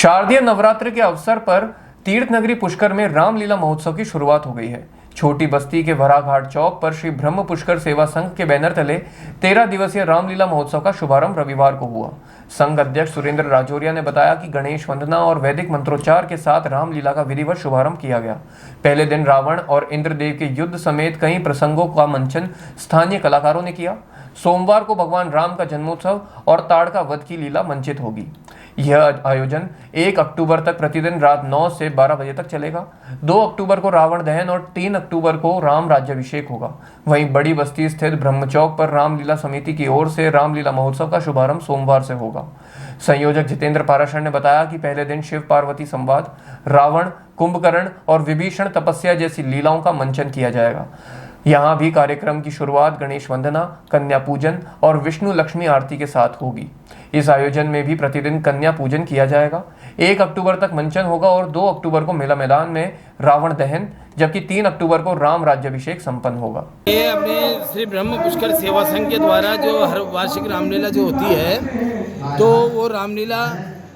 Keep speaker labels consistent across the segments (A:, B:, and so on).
A: शारदीय नवरात्र के अवसर पर तीर्थ नगरी पुष्कर में रामलीला महोत्सव की शुरुआत हो गई है। छोटी बस्ती के वराघाट चौक पर श्री ब्रह्म पुष्कर सेवा संघ के बैनर तले 13 दिवसीय रामलीला महोत्सव का शुभारंभ रविवार को हुआ। संघ अध्यक्ष सुरेंद्र राजौरिया ने बताया कि गणेश वंदना और वैदिक मंत्रोच्चार के साथ रामलीला का विधिवत शुभारंभ किया गया। पहले दिन रावण और इंद्रदेव के युद्ध समेत कई प्रसंगों का मंचन स्थानीय कलाकारों ने किया। सोमवार को भगवान राम का जन्मोत्सव और ताड़का वध की लीला मंचित होगी। यह आयोजन 1 अक्टूबर तक प्रतिदिन रात 9 से 12 बजे तक चलेगा। 2 अक्टूबर को रावण दहन और 3 अक्टूबर को राम राज्याभिषेक होगा। वहीं बड़ी बस्ती स्थित ब्रह्म चौक पर रामलीला समिति की ओर से रामलीला महोत्सव का शुभारंभ सोमवार से होगा। संयोजक जितेंद्र पाराशर ने बताया कि पहले दिन शिव पार्वती संवाद, रावण, कुंभकर्ण और विभीषण तपस्या जैसी लीलाओं का मंचन किया जाएगा। यहाँ भी कार्यक्रम की शुरुआत गणेश वंदना, कन्या पूजन और विष्णु लक्ष्मी आरती के साथ होगी। इस आयोजन में भी प्रतिदिन कन्या पूजन किया जाएगा। 1 अक्टूबर तक मंचन होगा और 2 अक्टूबर को मेला मैदान में रावण दहन, जबकि 3 अक्टूबर को राम राज्याभिषेक संपन्न होगा।
B: ये अपने श्री ब्रह्म पुष्कर सेवा संघ के द्वारा जो हर वार्षिक रामलीला जो होती है, तो वो रामलीला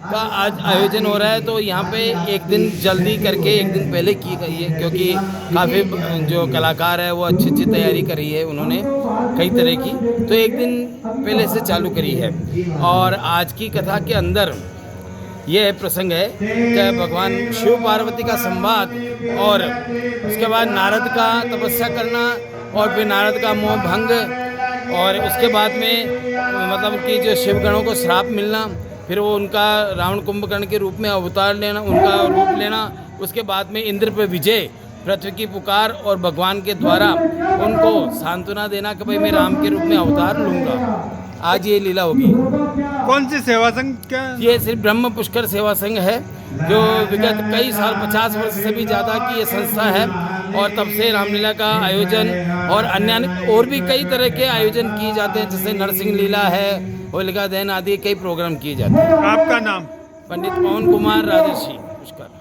B: का आज आयोजन हो रहा है। तो यहाँ पे एक दिन जल्दी करके एक दिन पहले की गई है, क्योंकि काफ़ी जो कलाकार है वो अच्छी तैयारी करी है उन्होंने कई तरह की, तो एक दिन पहले से चालू करी है। और आज की कथा के अंदर यह प्रसंग है कि भगवान शिव पार्वती का संवाद और उसके बाद नारद का तपस्या करना और फिर नारद का मोह भंग, और उसके बाद में मतलब कि जो शिवगणों को श्राप मिलना, फिर वो उनका रावण कुंभकर्ण के रूप में अवतार लेना, उनका रूप लेना, उसके बाद में इंद्र पे विजय, पृथ्वी की पुकार और भगवान के द्वारा उनको सांत्वना देना कि भाई मैं राम के रूप में अवतार लूँगा। आज ये लीला होगी।
C: कौन सी सेवा संघ क्या?
B: ये सिर्फ ब्रह्म पुष्कर सेवा संघ है, जो विगत कई साल 50 वर्ष से भी ज़्यादा की ये संस्था है, और तब से रामलीला का आयोजन और अन्य और भी कई तरह के आयोजन किए जाते हैं, जैसे नरसिंह लीला है, होलिका दहन आदि कई प्रोग्राम किए जाते हैं।
C: आपका नाम?
B: पंडित पवन कुमार, राजर्षि पुष्कर।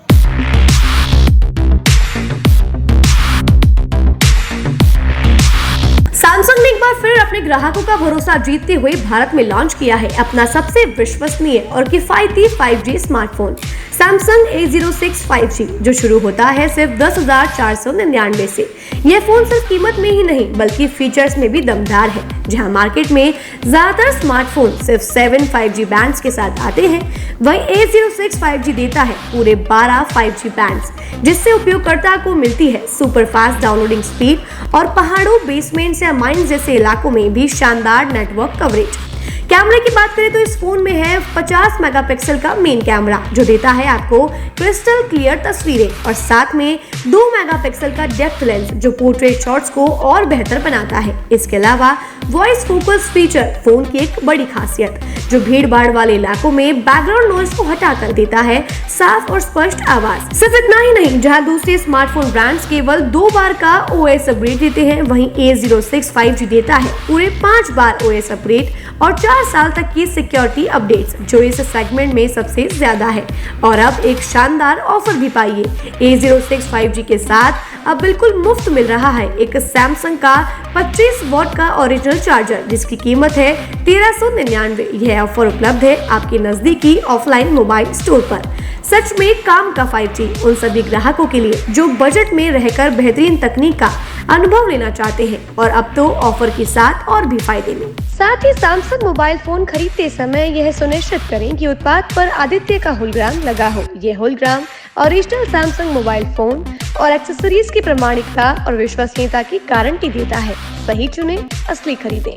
D: सैमसंग ने एक बार फिर अपने ग्राहकों का भरोसा जीतते हुए भारत में लॉन्च किया है अपना सबसे विश्वसनीय और किफायती 5G smartphone Samsung A06 5G, जो शुरू होता है सिर्फ 10,499 से। यह फोन सिर्फ कीमत में ही नहीं बल्कि फीचर्स में भी दमदार है। जहां मार्केट में ज्यादातर स्मार्टफोन सिर्फ 7 5G बैंड्स के साथ आते हैं, वहीं A06 5G देता है पूरे 12 5G बैंड्स, जिससे उपयोगकर्ता को मिलती है सुपर फास्ट डाउनलोडिंग स्पीड और पहाड़ों, बेसमेंट्स या माइंस जैसे इलाकों में भी शानदार नेटवर्क कवरेज। कैमरे की बात करें तो इस फोन में है 50 मेगापिक्सल का मेन कैमरा, जो देता है आपको क्रिस्टल क्लियर तस्वीरें, और साथ में 2 मेगापिक्सल का डेप्थ लेंस, जो पोर्ट्रेट शॉट्स को और बेहतर बनाता है। इसके अलावा वॉइस फोकस फीचर फोन की एक बड़ी खासियत, जो भीड़ भाड़ वाले इलाकों में बैकग्राउंड नॉइज को हटाकर देता है साफ और स्पष्ट आवाज। सिर्फ इतना ही नहीं, जहां दूसरे स्मार्टफोन ब्रांड्स केवल 2 बार का OS अपग्रेड देते हैं, वहीं A06 5G देता है पूरे 5 बार OS अपग्रेड और 4 साल तक की सिक्योरिटी अपडेट्स, जो इस सेगमेंट में सबसे ज्यादा है। और अब एक शानदार ऑफर भी पाइए। A06 5G के साथ अब बिल्कुल मुफ्त मिल रहा है एक सैमसंग का 25 वॉट का ओरिजिनल चार्जर, जिसकी कीमत है 1399। यह ऑफर उपलब्ध है आपके नजदीकी ऑफलाइन मोबाइल स्टोर पर। सच में काम का 5G उन सभी ग्राहकों के लिए जो बजट में रहकर बेहतरीन तकनीक का अनुभव लेना चाहते हैं, और अब तो ऑफर के साथ और भी फायदे में। साथ ही सैमसंग मोबाइल फोन खरीदते समय यह सुनिश्चित करें कि उत्पाद पर आदित्य का होलोग्राम लगा हो। यह hologram original Samsung mobile phone और एक्सेसरीज की प्रामाणिकता और विश्वसनीयता की गारंटी देता है। सही चुने, असली खरीदें।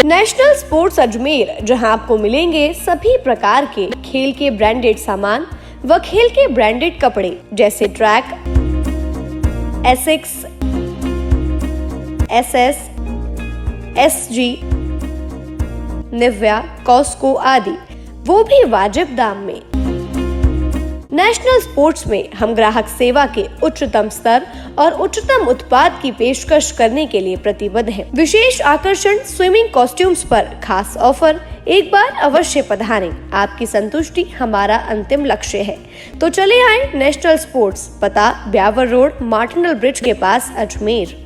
D: नेशनल स्पोर्ट्स अजमेर, जहां आपको मिलेंगे सभी प्रकार के खेल के ब्रांडेड सामान व खेल के ब्रांडेड कपड़े, जैसे ट्रैक, एसिक्स, SS, SG, निव्या, कॉस्को आदि, वो भी वाजिब दाम में। नेशनल स्पोर्ट्स में हम ग्राहक सेवा के उच्चतम स्तर और उच्चतम उत्पाद की पेशकश करने के लिए प्रतिबद्ध हैं। विशेष आकर्षण स्विमिंग कॉस्ट्यूम्स पर खास ऑफर। एक बार अवश्य पधारें, आपकी संतुष्टि हमारा अंतिम लक्ष्य है। तो चले आए नेशनल स्पोर्ट्स, पता ब्यावर रोड, मार्टिनल ब्रिज के पास, अजमेर।